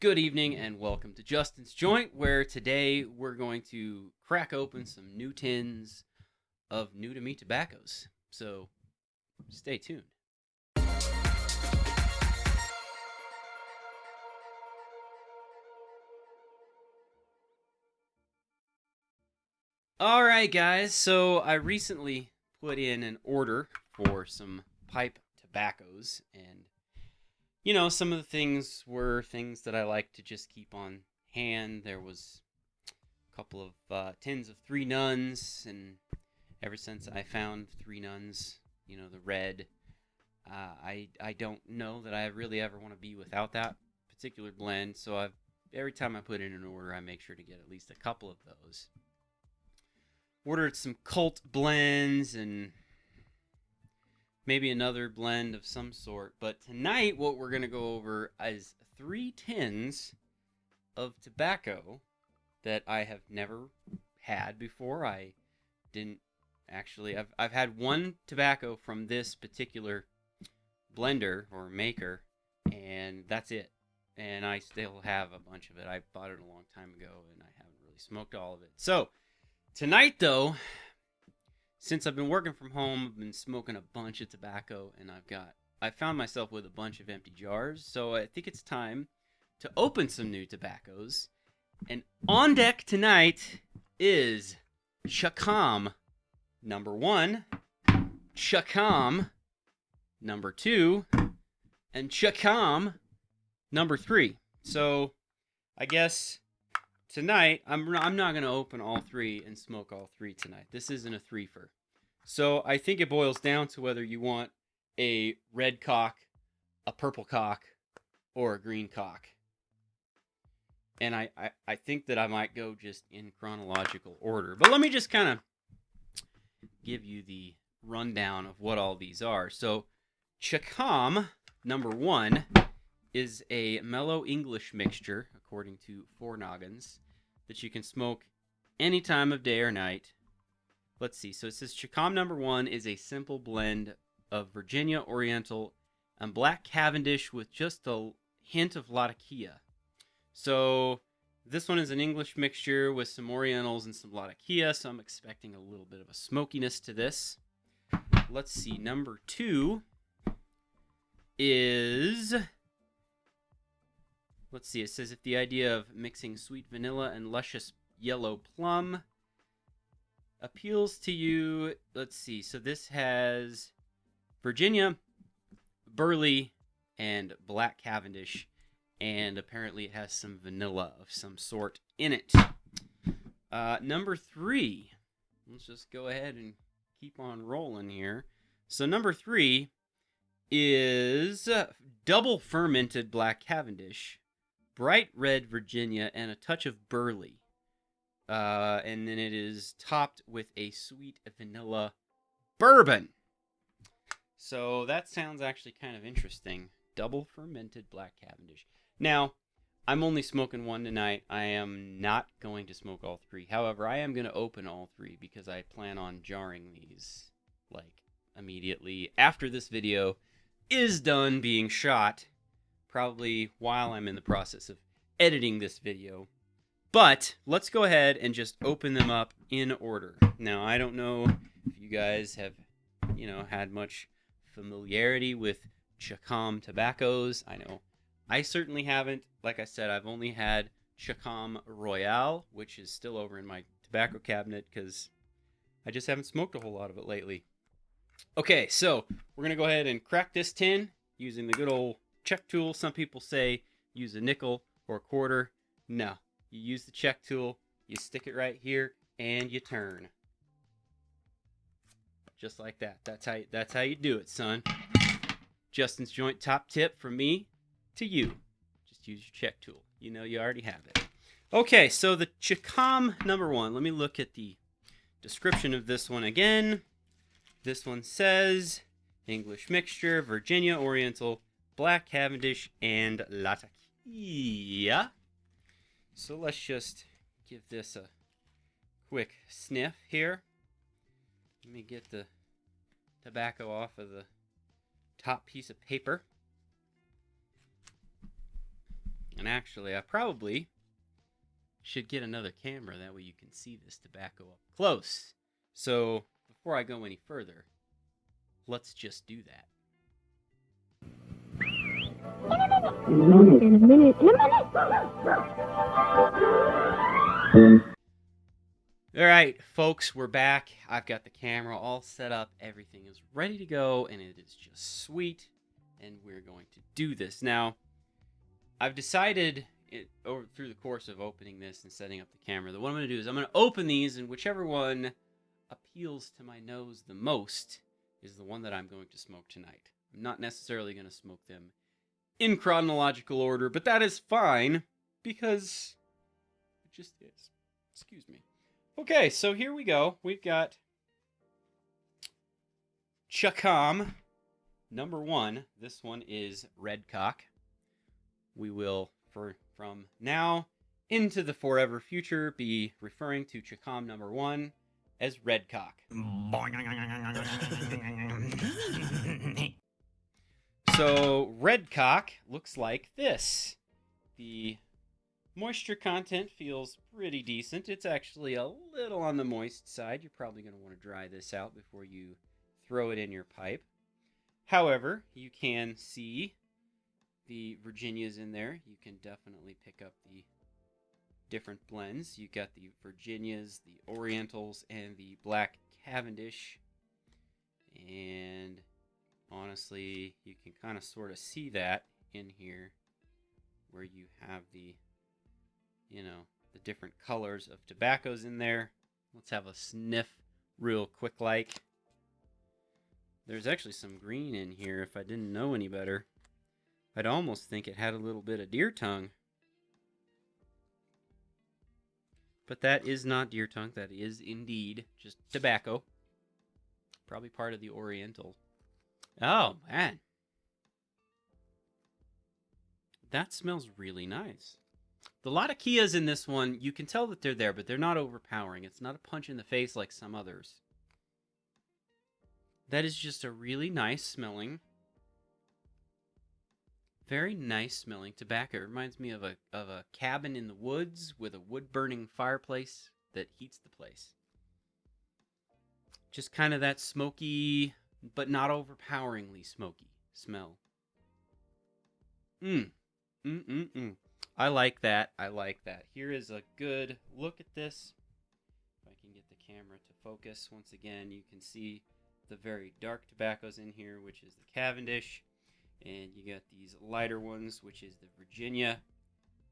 Good evening and welcome to Justin's Joint, where today we're going to crack open some new tins of new to me tobaccos. So stay tuned. All right, guys. So I recently put in an order for some pipe tobaccos, and some of the things were things that I like to just keep on hand. There was a couple of tins of Three Nuns, and ever since I found Three Nuns, the red, I don't know that I really ever want to be without that particular blend. So every time I put in an order, I make sure to get at least a couple of those. Ordered some cult blends and maybe another blend of some sort. But tonight, what we're going to go over is 3 tins of tobacco that I have never had before. I didn't actually. I've had one tobacco from this particular blender or maker, and that's it. And I still have a bunch of it. I bought it a long time ago, and I haven't really smoked all of it. So tonight, though, since I've been working from home, I've been smoking a bunch of tobacco, and I found myself with a bunch of empty jars. So I think it's time to open some new tobaccos. And on deck tonight is Chacom number 1, Chacom number 2, and Chacom number 3. So I guess tonight I'm not going to open all 3 and smoke all 3 tonight. This isn't a threefer. So I think it boils down to whether you want a red cock, a purple cock, or a green cock. And I think that I might go just in chronological order. But let me just kind of give you the rundown of what all these are. So Chacom number 1 is a mellow English mixture, according to Four Noggins, that you can smoke any time of day or night. Let's see. So it says Chacom number 1 is a simple blend of Virginia Oriental and Black Cavendish with just a hint of Latakia. So this one is an English mixture with some Orientals and some Latakia, so I'm expecting a little bit of a smokiness to this. Let's see. Number 2 is... Let's see, it says if the idea of mixing sweet vanilla and luscious yellow plum appeals to you. Let's see, so this has Virginia, Burley, and Black Cavendish, and apparently it has some vanilla of some sort in it. Number 3, let's just go ahead and keep on rolling here. So number 3 is double fermented Black Cavendish, bright red Virginia, and a touch of Burley. And then it is topped with a sweet vanilla bourbon. So that sounds actually kind of interesting. Double fermented Black Cavendish. Now, I'm only smoking one tonight. I am not going to smoke all 3. However, I am going to open all 3 because I plan on jarring these immediately after this video is done being shot. Probably while I'm in the process of editing this video. But let's go ahead and just open them up in order. Now, I don't know if you guys have, had much familiarity with Chacom tobaccos. I know I certainly haven't. Like I said, I've only had Chacom Royale, which is still over in my tobacco cabinet because I just haven't smoked a whole lot of it lately. Okay, so we're going to go ahead and crack this tin using the good old check tool. Some people say use a nickel or a quarter. No, you use the check tool, you stick it right here, and you turn. Just like that. That's how you do it, son. Justin's Joint top tip from me to you. Just use your check tool. You already have it. Okay, so the Chacom number 1. Let me look at the description of this one again. This one says English mixture, Virginia Oriental, Black Cavendish, and Latakia. So let's just give this a quick sniff here. Let me get the tobacco off of the top piece of paper. And actually, I probably should get another camera. That way you can see this tobacco up close. So, before I go any further, let's just do that. In a minute. All right, folks, we're back. I've got the camera all set up. Everything is ready to go, and it is just sweet. And we're going to do this. Now, I've decided through the course of opening this and setting up the camera that what I'm going to do is I'm going to open these, and whichever one appeals to my nose the most is the one that I'm going to smoke tonight. I'm not necessarily going to smoke them in chronological order, but that is fine because it just is. Excuse me. Okay, so here we go. We've got Chacom No. This one is Red Cock. We will, from now into the forever future, be referring to Chacom No. as Red Cock. So, Red Cock looks like this. The moisture content feels pretty decent. It's actually a little on the moist side. You're probably going to want to dry this out before you throw it in your pipe. However, you can see the Virginias in there. You can definitely pick up the different blends. You got the Virginias, the Orientals, and the Black Cavendish. And honestly, you can kind of sort of see that in here where you have the the different colors of tobaccos in there. Let's have a sniff real quick like. There's actually some green in here if I didn't know any better. I'd almost think it had a little bit of deer tongue. But that is not deer tongue. That is indeed just tobacco. Probably part of the Oriental. Oh, man. That smells really nice. The lot of Kias in this one, you can tell that they're there, but they're not overpowering. It's not a punch in the face like some others. That is just a really nice smelling, very nice smelling tobacco. It reminds me of a cabin in the woods with a wood-burning fireplace that heats the place. Just kind of that smoky, but not overpoweringly smoky smell. I like that. I like that. Here is a good look at this. If I can get the camera to focus. Once again, you can see the very dark tobaccos in here, which is the Cavendish. And you got these lighter ones, which is the Virginia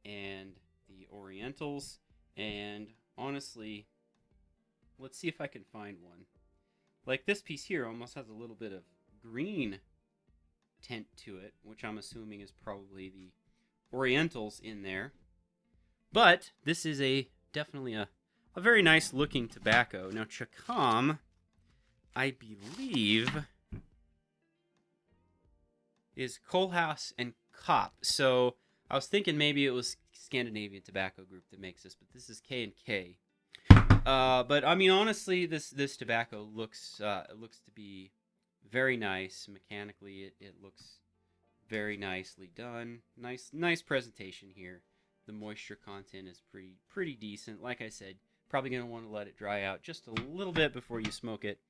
and the Orientals. And honestly, let's see if I can find one. Like this piece here almost has a little bit of green tint to it, which I'm assuming is probably the Orientals in there. But this is definitely a very nice looking tobacco. Now Chacom, I believe, is Kohlhaas and Kopp. So I was thinking maybe it was Scandinavian Tobacco Group that makes this, but this is K&K. But I mean, honestly, this tobacco looks to be very nice mechanically. It looks very nicely done. Nice presentation here. The moisture content is pretty decent. Like I said, probably gonna want to let it dry out just a little bit before you smoke it.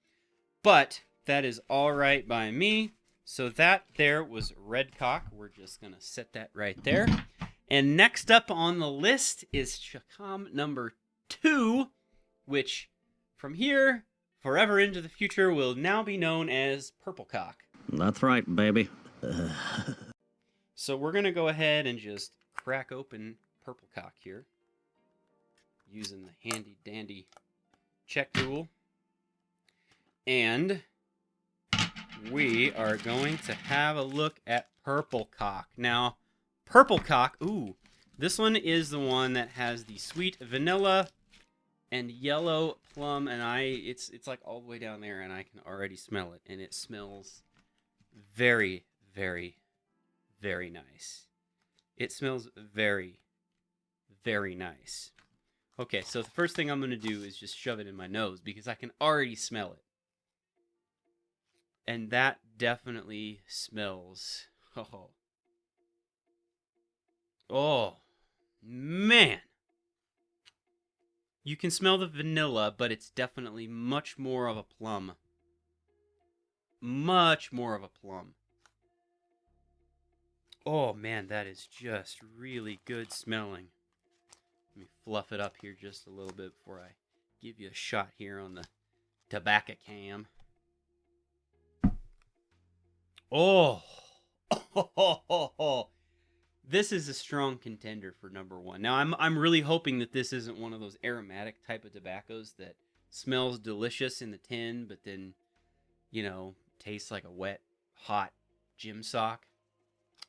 But that is all right by me. So that there was Red Cock. We're just gonna set that right there. And next up on the list is Chacom No. 2, which from here forever into the future will now be known as Purple Cock. That's right, baby. So we're going to go ahead and just crack open Purple Cock here using the handy dandy check tool. And we are going to have a look at Purple Cock. Now, Purple Cock, this one is the one that has the sweet vanilla and yellow plum, and it's like all the way down there, and I can already smell it, and it smells very, very, very nice. It smells very, very nice. Okay, so the first thing I'm going to do is just shove it in my nose because I can already smell it. And that definitely smells. Oh, man. You can smell the vanilla, but it's definitely much more of a plum. Much more of a plum. Oh, man, that is just really good smelling. Let me fluff it up here just a little bit before I give you a shot here on the tobacco cam. Oh. This is a strong contender for number one. Now, I'm really hoping that this isn't one of those aromatic type of tobaccos that smells delicious in the tin, but then, tastes like a wet, hot gym sock.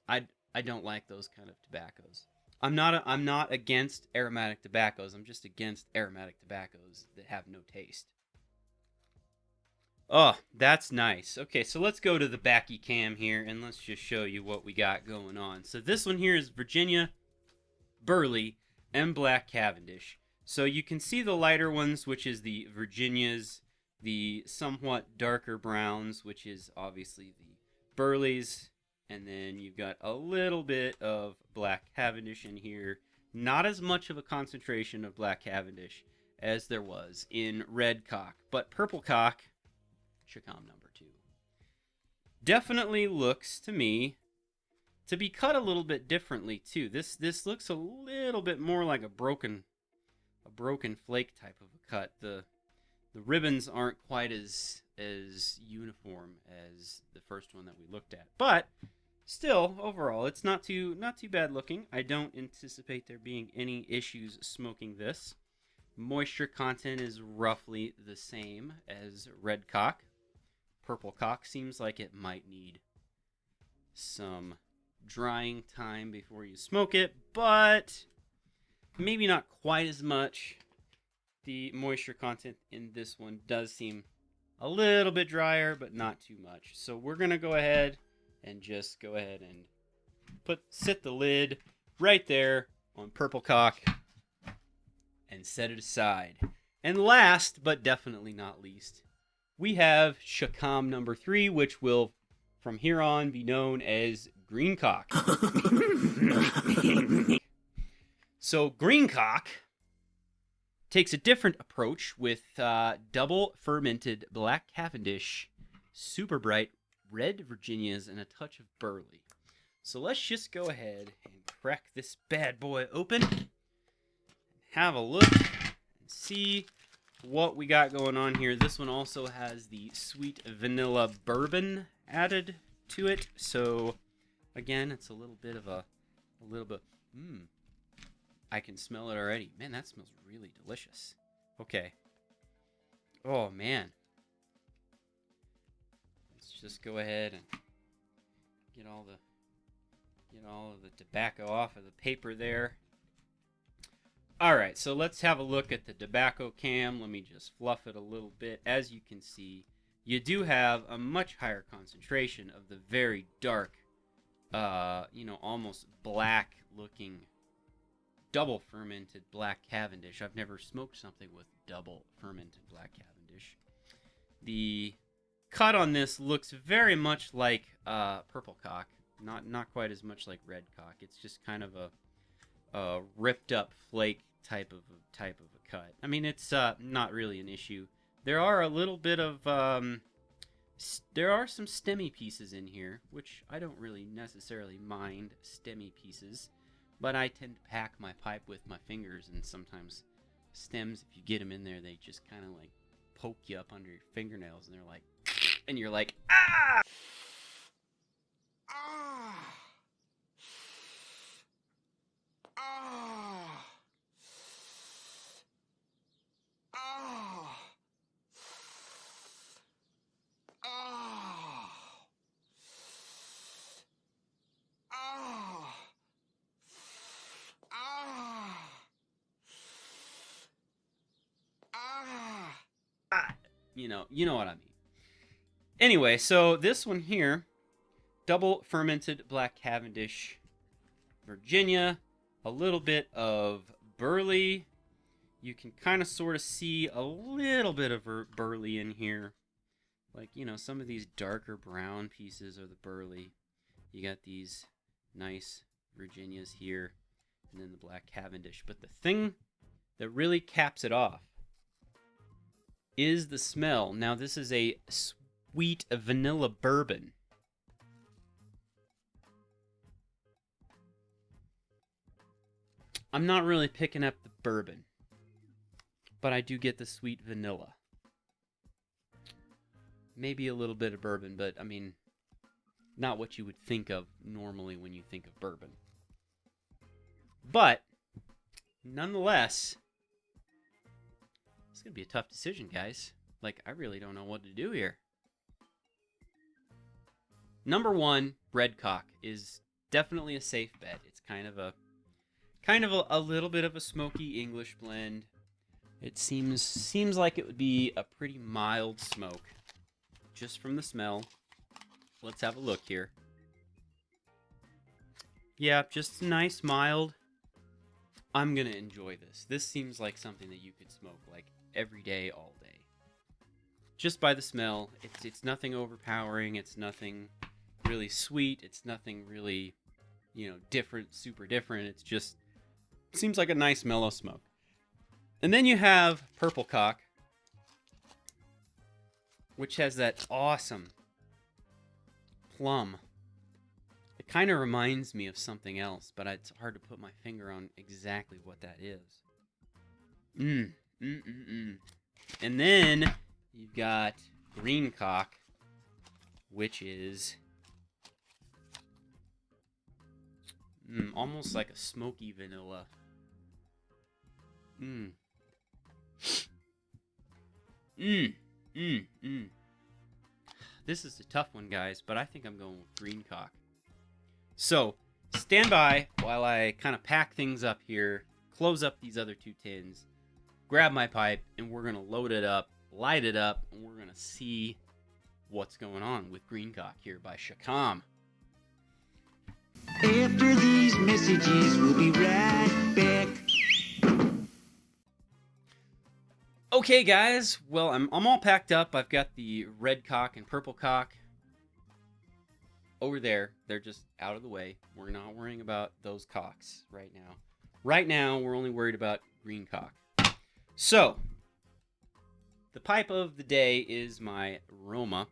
I don't like those kind of tobaccos. I'm not against aromatic tobaccos. I'm just against aromatic tobaccos that have no taste. Oh, that's nice. Okay, so let's go to the backy cam here and let's just show you what we got going on. So this one here is Virginia, Burley, and Black Cavendish. So you can see the lighter ones, which is the Virginias, the somewhat darker browns, which is obviously the Burleys, and then you've got a little bit of Black Cavendish in here. Not as much of a concentration of Black Cavendish as there was in Red Cock, but Purple Cock, Chacom number 2, definitely looks to me to be cut a little bit differently too. This looks a little bit more like a broken flake type of a cut. The ribbons aren't quite as uniform as the first one that we looked at, but still overall it's not too bad looking. I don't anticipate there being any issues smoking this. Moisture content is roughly the same as Red Cock. Purple Cock seems like it might need some drying time before you smoke it, but maybe not quite as much. The moisture content in this one does seem a little bit drier, but not too much. So we're going to go ahead and sit the lid right there on Purple Cock and set it aside. And last, but definitely not least, we have Chacom number 3, which will from here on be known as Green Cock. So Green Cock takes a different approach with double fermented Black Cavendish, super bright red Virginias, and a touch of Burley. So let's just go ahead and crack this bad boy open, have a look, and see what we got going on here. This one also has the sweet vanilla bourbon added to it. So again, it's a little bit. I can smell it already. Man, that smells really delicious. Okay. Oh man. Let's just go ahead and get all of the tobacco off of the paper there. All right, so let's have a look at the tobacco cam. Let me just fluff it a little bit. As you can see, you do have a much higher concentration of the very dark, almost black looking double fermented Black Cavendish. I've never smoked something with double fermented Black Cavendish. The cut on this looks very much like Purple Cock, not quite as much like Red Cock. It's just kind of a ripped up flake type of a cut. I mean, it's not really an issue. There are a little bit of there are some stemmy pieces in here, which I don't really necessarily mind stemmy pieces, but I tend to pack my pipe with my fingers, and sometimes stems, if you get them in there, they just kind of like poke you up under your fingernails, and they're like, and you're like, ah! Ah! Ah! Ah! Ah! Ah! Ah! You know what I mean. Anyway, so this one here, double fermented Black Cavendish, Virginia, a little bit of Burley. You can kind of sort of see a little bit of Burley in here. Like, some of these darker brown pieces are the Burley. You got these nice Virginias here. and then the black Cavendish. But the thing that really caps it off is the smell. Now, this is a sweet vanilla bourbon. I'm not really picking up the bourbon, but I do get the sweet vanilla. Maybe a little bit of bourbon, but I mean, not what you would think of normally when you think of bourbon. But, nonetheless, it's going to be a tough decision, guys. Like, I really don't know what to do here. Number one, Red Cock is definitely a safe bet. It's kind of a little bit of a smoky English blend. It seems like it would be a pretty mild smoke, just from the smell. Let's have a look here. Yeah, just nice, mild. I'm gonna enjoy this. This seems like something that you could smoke like every day, all day. Just by the smell, it's nothing overpowering. It's nothing really sweet. It's nothing really, different, super different. It's just seems like a nice mellow smoke. And then you have Purple Cock, which has that awesome plum. It kind of reminds me of something else, but it's hard to put my finger on exactly what that is. And then you've got Green Cock, which is almost like a smoky vanilla. This is a tough one, guys, but I think I'm going with Green Cock. So, stand by while I kind of pack things up here, close up these other two tins, grab my pipe, and we're going to load it up, light it up, and we're going to see what's going on with Green Cock here by Chacom. After these messages, we'll be right back. Okay, guys. Well, I'm all packed up. I've got the Red Cock and Purple Cock over there. They're just out of the way. We're not worrying about those cocks right now. Right now, we're only worried about Green Cock. So, the pipe of the day is my Roma,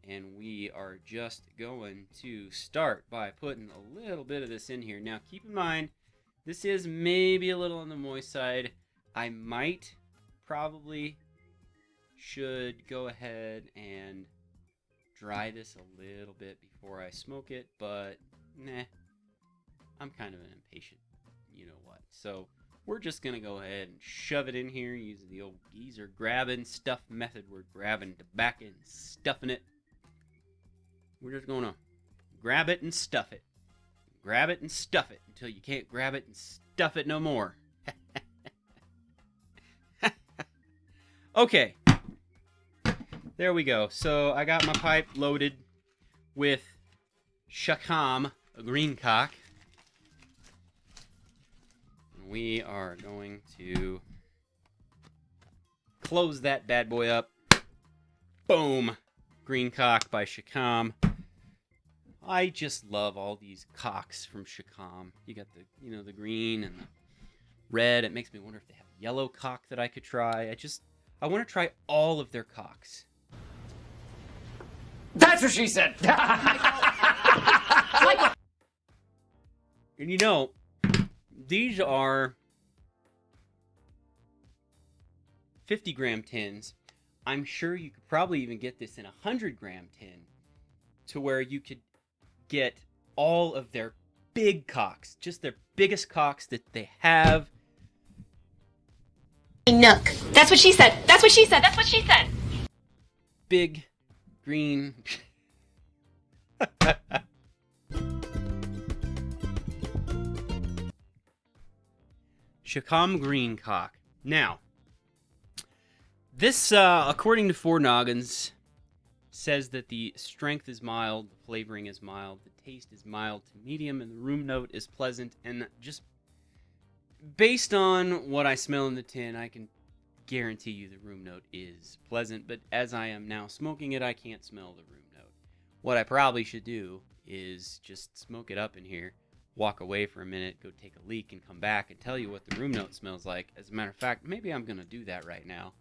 and we are just going to start by putting a little bit of this in here. Now, keep in mind, this is maybe a little on the moist side. I probably should go ahead and dry this a little bit before I smoke it, but nah, I'm kind of an impatient you-know-what. So we're just going to go ahead and shove it in here using the old geezer grab and stuff method. We're grabbing tobacco and stuffing it. We're just going to grab it and stuff it. Grab it and stuff it until you can't grab it and stuff it no more. Okay, there we go. So I got my pipe loaded with Chacom, a Green Cock. We are going to close that bad boy up. Boom, Green Cock by Chacom. I just love all these cocks from Chacom. You got the, the green and the red. It makes me wonder if they have a yellow cock that I could try. I want to try all of their cocks. That's what she said. And these are 50-gram tins. I'm sure you could probably even get this in a 100-gram tin to where you could get all of their big cocks, just their biggest cocks that they have. Nook. That's what she said. That's what she said. That's what she said. Big, green. Chacom Green Cock. Now, this, according to Four Noggins, says that the strength is mild, the flavoring is mild, the taste is mild to medium, and the room note is pleasant. And just based on what I smell in the tin, I can guarantee you the room note is pleasant. But as I am now smoking it, I can't smell the room note. What I probably should do is just smoke it up in here walk away for a minute, go take a leak, and come back and tell you what the room note smells like. As a matter of fact, maybe I'm going to do that right now.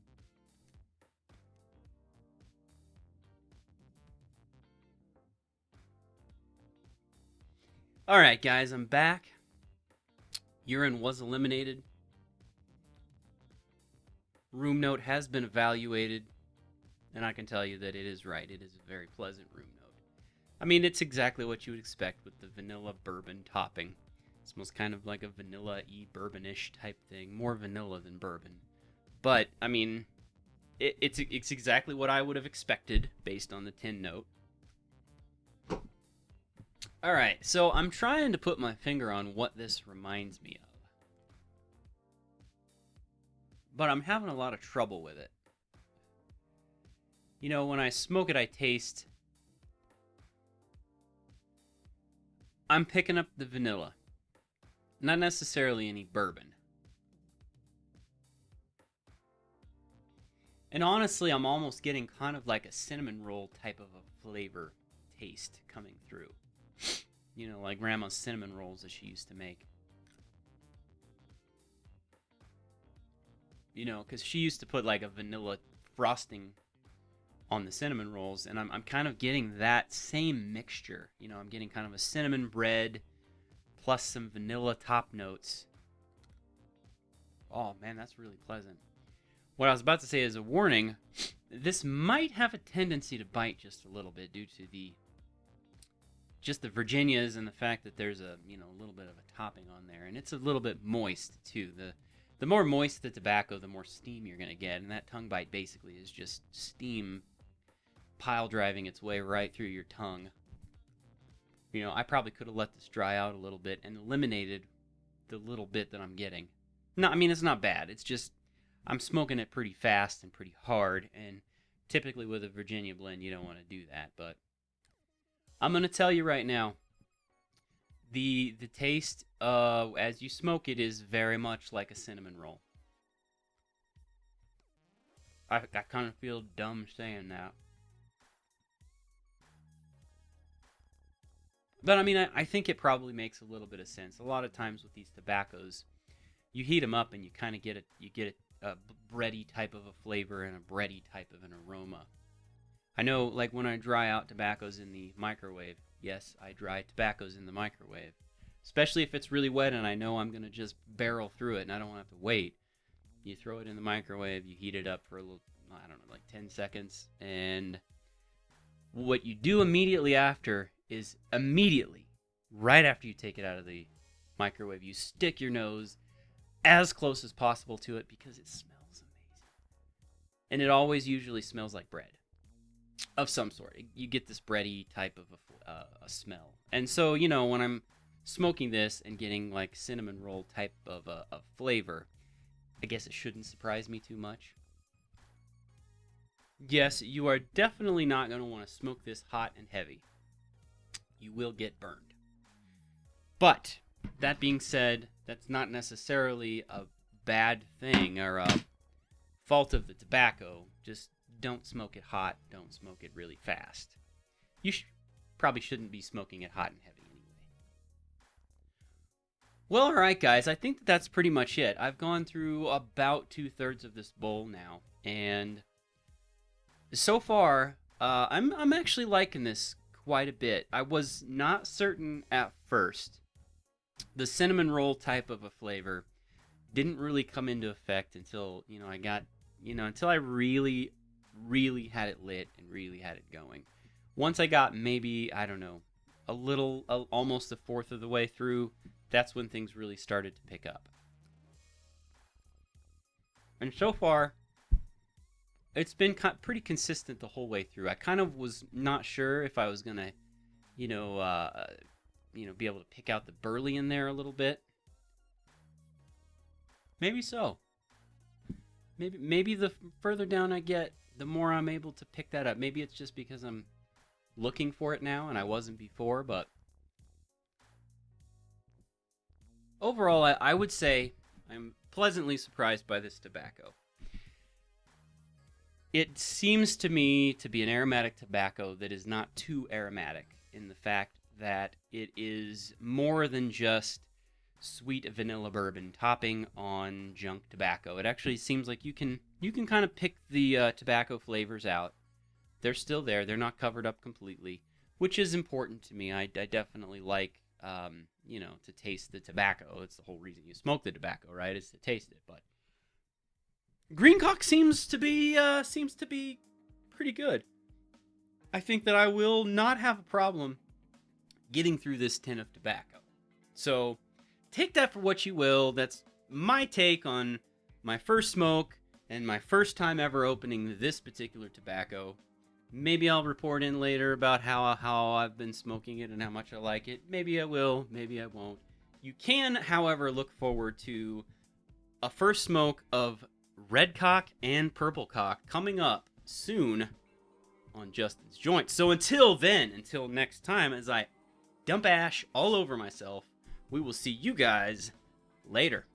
Alright guys, I'm back. Urine was eliminated. Room note has been evaluated, and I can tell you that it is right. It is a very pleasant room note. I mean, it's exactly what you would expect with the vanilla bourbon topping. It smells kind of like a vanilla-y bourbonish type thing. More vanilla than bourbon. But, I mean, it's exactly what I would have expected based on the tin note. Alright, so I'm trying to put my finger on what this reminds me of. But I'm having a lot of trouble with it. You know, when I smoke it, I taste... I'm picking up the vanilla. Not necessarily any bourbon. And honestly, I'm almost getting kind of like a cinnamon roll type of a flavor taste coming through. You know, like Grandma's cinnamon rolls that she used to make. You know, because she used to put like a vanilla frosting on the cinnamon rolls, and I'm kind of getting that same mixture. You know, I'm getting kind of a cinnamon bread plus some vanilla top notes. Oh man, that's really pleasant. What I was about to say as a warning, this might have a tendency to bite just a little bit due to the Virginias and the fact that there's a, you know, a little bit of a topping on there, and it's a little bit moist too. The more moist the tobacco, the more steam you're gonna get, and that tongue bite basically is just steam pile driving its way right through your tongue. You know, I probably could have let this dry out a little bit and eliminated the little bit that I'm getting. No, I mean, it's not bad. It's just I'm smoking it pretty fast and pretty hard, and typically with a Virginia blend, you don't want to do that, but I'm going to tell you right now, the taste, as you smoke it, is very much like a cinnamon roll. I kind of feel dumb saying that. But I mean, I think it probably makes a little bit of sense. A lot of times with these tobaccos, you heat them up and you kind of get a bready type of a flavor and a bready type of an aroma. I know, like when I dry out tobaccos in the microwave, yes, I dry tobaccos in the microwave. Especially if it's really wet and I know I'm going to just barrel through it and I don't want to have to wait. You throw it in the microwave, you heat it up for a little, I don't know, like 10 seconds. And what you do immediately after is right after you take it out of the microwave, you stick your nose as close as possible to it because it smells amazing. And it always usually smells like bread of some sort. You get this bready type of a smell. And so, you know, when I'm smoking this and getting like cinnamon roll type of a flavor, I guess it shouldn't surprise me too much. Yes, you are definitely not going to want to smoke this hot and heavy. You will get burned. But, that being said, that's not necessarily a bad thing or a fault of the tobacco. Just don't smoke it hot. Don't smoke it really fast. You probably shouldn't be smoking it hot and heavy anyway. Well, alright guys, I think that's pretty much it. I've gone through about 2/3 of this bowl now, and so far, I'm actually liking this quite a bit. I was not certain at first. The cinnamon roll type of a flavor didn't really come into effect until, you know, until I really had it lit and really had it going. Once I got maybe, I don't know, almost a fourth of the way through, that's when things really started to pick up. And so far, it's been pretty consistent the whole way through. I kind of was not sure if I was gonna, be able to pick out the burley in there a little bit. Maybe so. Maybe the further down I get, the more I'm able to pick that up. Maybe it's just because I'm looking for it now and I wasn't before, but overall, I would say I'm pleasantly surprised by this tobacco. It seems to me to be an aromatic tobacco that is not too aromatic in the fact that it is more than just sweet vanilla bourbon topping on junk tobacco. It actually seems like you can kind of pick the tobacco flavors out. They're still there. They're not covered up completely, which is important to me. I definitely like, to taste the tobacco. It's the whole reason you smoke the tobacco, right? Is to taste it. But Greencock seems to be pretty good. I think that I will not have a problem getting through this tin of tobacco. So take that for what you will. That's my take on my first smoke and my first time ever opening this particular tobacco. Maybe I'll report in later about how I've been smoking it and how much I like it. Maybe I will, maybe I won't. You can, however, look forward to a first smoke of Red Cock and Purple Cock coming up soon on Justin's Joint. So until next time, as I dump ash all over myself, we will see you guys later.